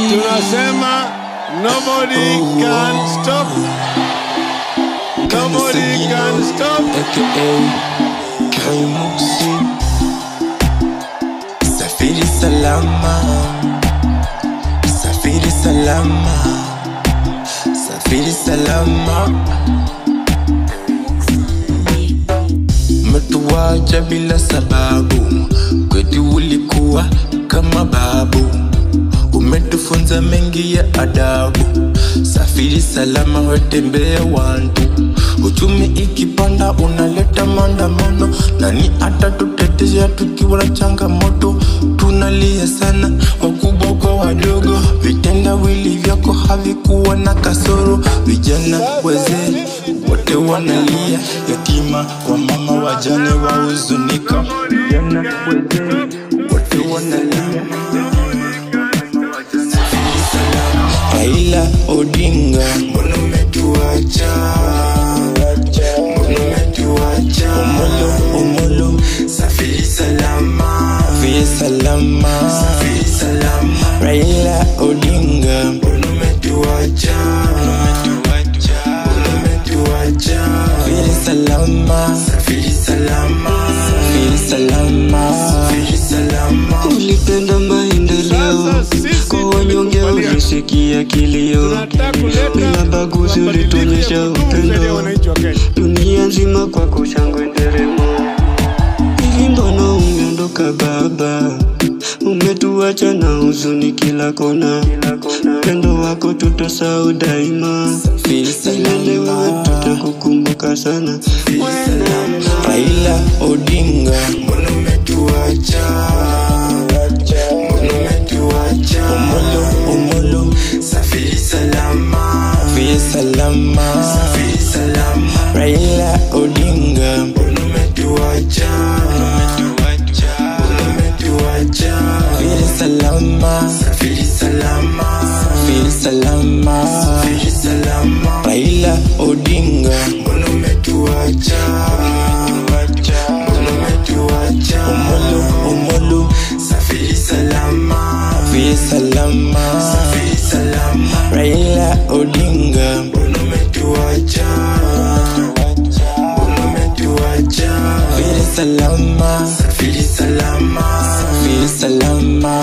Tunasema nobody can stop. Nobody can stop. Safiri salama, safiri salama, safiri salama. Umetuacha bila sababu, kwetu ulikuwa kama babu. Umetufunza mengi ya adabu, safiri salama wetembea wantu. Uchumi ikipanda unaleta maandamano, nani atatutetea tukiwa na changamoto? Tunalia sana wakubwa kwa wadogo, vitendawili vyako havikuwa na kasoro. Vijana wazee wote wanalia, yatima wa mama wajane wahuzunika. Vijana wazee wote wanalia. Raila Odinga, mbona umetuacha? Mbona umetuacha? Omolo, safiri salama, safiri salama, safiri salama. Raila Odinga, mbona umetuacha? Mbona umetuacha? Safiri salama, safiri salama, safiri salama, safiri salama. Ulipenda maendeleo, kwa wanyonge ulisikia kilio, bila baguzi ulituonyesha upendo. Dunia nzima kwa kushangwe nderemo. Hivi mbona umeondoka baba? Umetuacha na huzuni kila kona. Pendo wako tutasahau daima, milele wewe tutakukumbuka sana. Raila Odinga, mbona umetuacha? Mbona umetuacha? Omolo, safiri salama, safiri salama, safiri salama. Raila Odinga, mbona umetuacha? Mbona umetuacha? Safiri salama, safiri salama, safiri salama, safiri salama. Raila Odinga, mbona umetuacha? Mbona umetuacha? Omolo, safiri salama, safiri salama, safiri salama. Raila Odinga, mbona umetuacha? Mbona umetuacha? Safiri salama, safiri salama, safiri salama.